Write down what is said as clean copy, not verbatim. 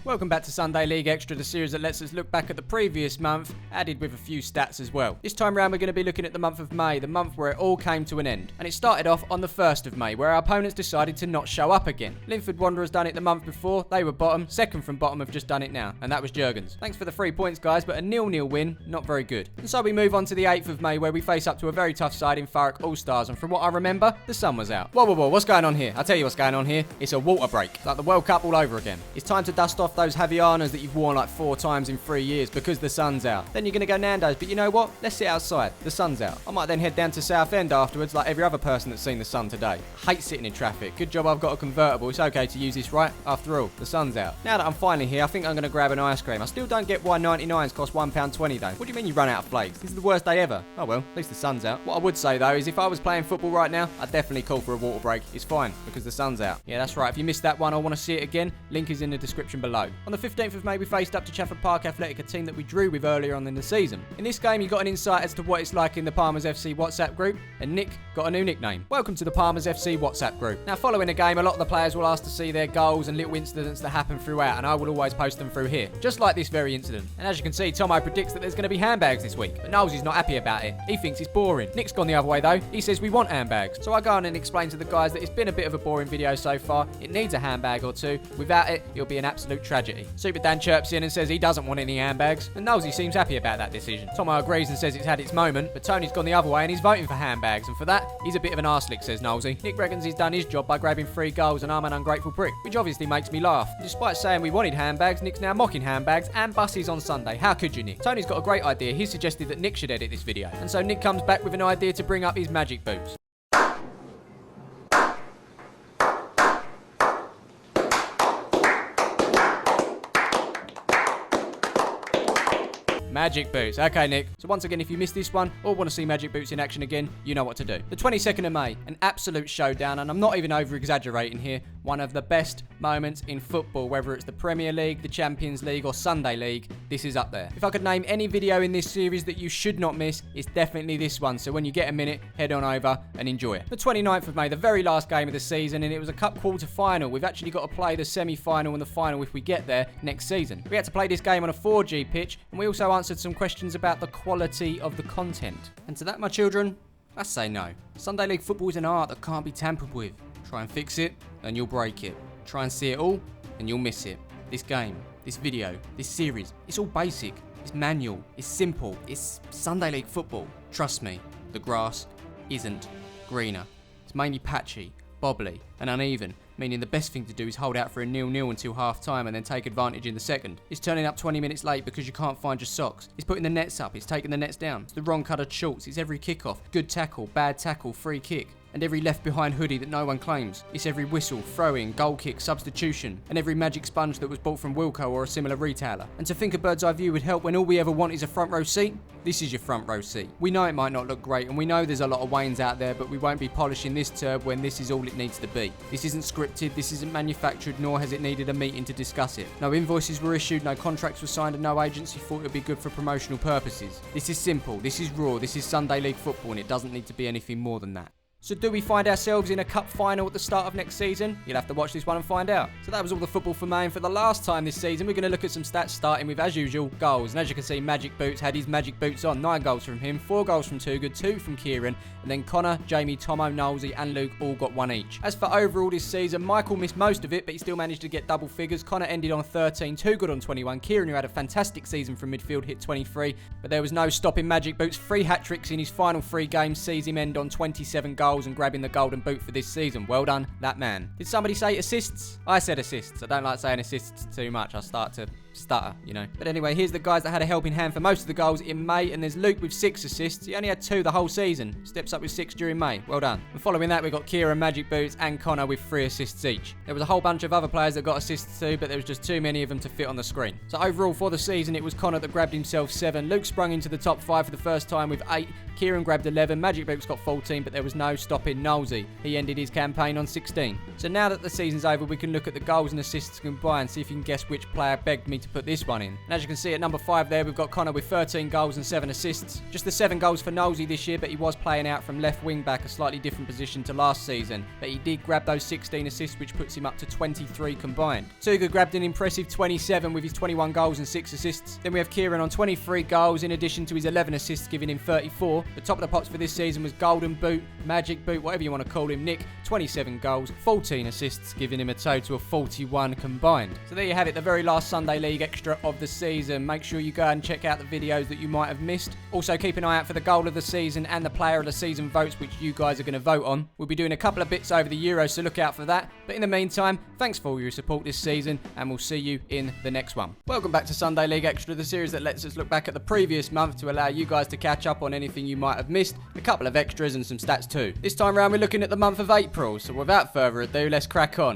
Welcome back to Sunday League Extra, the series that lets us look back at the previous month, added with a few stats as well. This time round we're going to be looking at the month of May, the month where it all came to an end. And it started off on the 1st of May, where our opponents decided to not show up again. Linford Wanderers done it the month before, they were bottom, second from bottom have just done it now, and that was Jurgens. Thanks for the 3 points guys, but a 0-0 win, not very good. And so we move on to the 8th of May, where we face up to a very tough side in Thurrock Allstars, and from what I remember, the sun was out. Whoa, what's going on here? I'll tell you what's going on here. It's a water break, like the World Cup all over again. It's time to dust off those Javianas that you've worn like 4 times in 3 years because the sun's out. Then you're going to go Nando's, but you know what? Let's sit outside. The sun's out. I might then head down to Southend afterwards like every other person that's seen the sun today. Hate sitting in traffic. Good job I've got a convertible. It's okay to use this, right? After all, the sun's out. Now that I'm finally here, I think I'm going to grab an ice cream. I still don't get why 99s cost £1.20 though. What do you mean you run out of flakes? This is the worst day ever. Oh well, at least the sun's out. What I would say though is if I was playing football right now, I'd definitely call for a water break. It's fine because the sun's out. Yeah, that's right. If you missed that one or want to see it again, link is in the description below. On the 15th of May, we faced up to Chafford Park Athletic, a team that we drew with earlier on in the season. In this game, you got an insight as to what it's like in the Palmers FC WhatsApp group, and Nick got a new nickname. Welcome to the Palmers FC WhatsApp group. Now, following the game, a lot of the players will ask to see their goals and little incidents that happen throughout, and I will always post them through here, just like this very incident. And as you can see, Tomo predicts that there's going to be handbags this week, but Knowles is not happy about it. He thinks it's boring. Nick's gone the other way though. He says we want handbags. So I go on and explain to the guys that it's been a bit of a boring video so far. It needs a handbag or two. Without it, it'll be an absolute tragedy. Super Dan chirps in and says he doesn't want any handbags, and Knowlesy seems happy about that decision. Tomo agrees and says it's had its moment, but Tony's gone the other way and he's voting for handbags, and for that, he's a bit of an arselick, says Knowlesy. Nick reckons he's done his job by grabbing 3 goals and I'm an ungrateful prick, which obviously makes me laugh. Despite saying we wanted handbags, Nick's now mocking handbags and buses on Sunday. How could you, Nick? Tony's got a great idea. He suggested that Nick should edit this video, and so Nick comes back with an idea to bring up his magic boots. Magic boots. Okay, Nick. So once again, if you missed this one or want to see magic boots in action again, you know what to do. The 22nd of May, an absolute showdown, and I'm not even over-exaggerating here. One of the best moments in football, whether it's the Premier League, the Champions League, or Sunday League, this is up there. If I could name any video in this series that you should not miss, it's definitely this one. So when you get a minute, head on over and enjoy it. The 29th of May, the very last game of the season, and it was a cup quarter-final. We've actually got to play the semi-final and the final if we get there next season. We had to play this game on a 4G pitch, and we also answered some questions about the quality of the content. And to that, my children, I say no. Sunday League football is an art that can't be tampered with. Try and fix it, and you'll break it. Try and see it all, and you'll miss it. This game, this video, this series, it's all basic. It's manual. It's simple. It's Sunday League football. Trust me, the grass isn't greener. It's mainly patchy, bobbly, and uneven, meaning the best thing to do is hold out for a 0-0 until half-time and then take advantage in the second. It's turning up 20 minutes late because you can't find your socks. It's putting the nets up. It's taking the nets down. It's the wrong coloured shorts. It's every kickoff. Good tackle, bad tackle, free kick. And every left-behind hoodie that no one claims. It's every whistle, throw-in, goal kick, substitution, and every magic sponge that was bought from Wilco or a similar retailer. And to think a bird's eye view would help when all we ever want is a front row seat? This is your front row seat. We know it might not look great, and we know there's a lot of Waynes out there, but we won't be polishing this turb when this is all it needs to be. This isn't scripted, this isn't manufactured, nor has it needed a meeting to discuss it. No invoices were issued, no contracts were signed, and no agency thought it would be good for promotional purposes. This is simple, this is raw, this is Sunday League football, and it doesn't need to be anything more than that. So do we find ourselves in a cup final at the start of next season? You'll have to watch this one and find out. So that was all the football for May, and for the last time this season, we're going to look at some stats starting with, as usual, goals. And as you can see, Magic Boots had his Magic Boots on. 9 goals from him, 4 goals from Toogood, 2 from Kieran, and then Connor, Jamie, Tomo, Knowlesy and Luke all got 1 each. As for overall this season, Michael missed most of it, but he still managed to get double figures. Connor ended on 13, Toogood on 21. Kieran, who had a fantastic season from midfield, hit 23, but there was no stopping Magic Boots. 3 hat-tricks in his final 3 games sees him end on 27 goals and grabbing the golden boot for this season. Well done, that man. Did somebody say assists? I said assists. I don't like saying assists too much. I start to stutter, you know. But anyway, here's the guys that had a helping hand for most of the goals in May, and there's Luke with 6 assists. He only had 2 the whole season. Steps up with 6 during May. Well done. And following that, we got Kieran, Magic Boots and Connor with 3 assists each. There was a whole bunch of other players that got assists too, but there was just too many of them to fit on the screen. So overall for the season, it was Connor that grabbed himself 7. Luke sprung into the top 5 for the first time with 8. Kieran grabbed 11. Magic Boots got 14, but there was no stopping Nosey. He ended his campaign on 16. So now that the season's over, we can look at the goals and assists combined, see if you can guess which player begged me to put this one in. And as you can see at number 5 there, we've got Connor with 13 goals and 7 assists. Just the 7 goals for Nosey this year, but he was playing out from left wing back, a slightly different position to last season. But he did grab those 16 assists, which puts him up to 23 combined. Tuga grabbed an impressive 27 with his 21 goals and 6 assists. Then we have Kieran on 23 goals in addition to his 11 assists, giving him 34. The top of the pops for this season was Golden Boot, Magic Boot, whatever you want to call him, Nick, 27 goals, 14 assists, giving him a total of 41 combined. So there you have it, the very last Sunday League Extra of the season. Make sure you go and check out the videos that you might have missed. Also keep an eye out for the goal of the season and the player of the season votes, which you guys are going to vote on. We'll be doing a couple of bits over the Euros, so look out for that. But in the meantime, thanks for all your support this season, and we'll see you in the next one. Welcome back to Sunday League Extra, the series that lets us look back at the previous month to allow you guys to catch up on anything you might have missed, a couple of extras and some stats too. This time around we're looking at the month of April, so without further ado, let's crack on.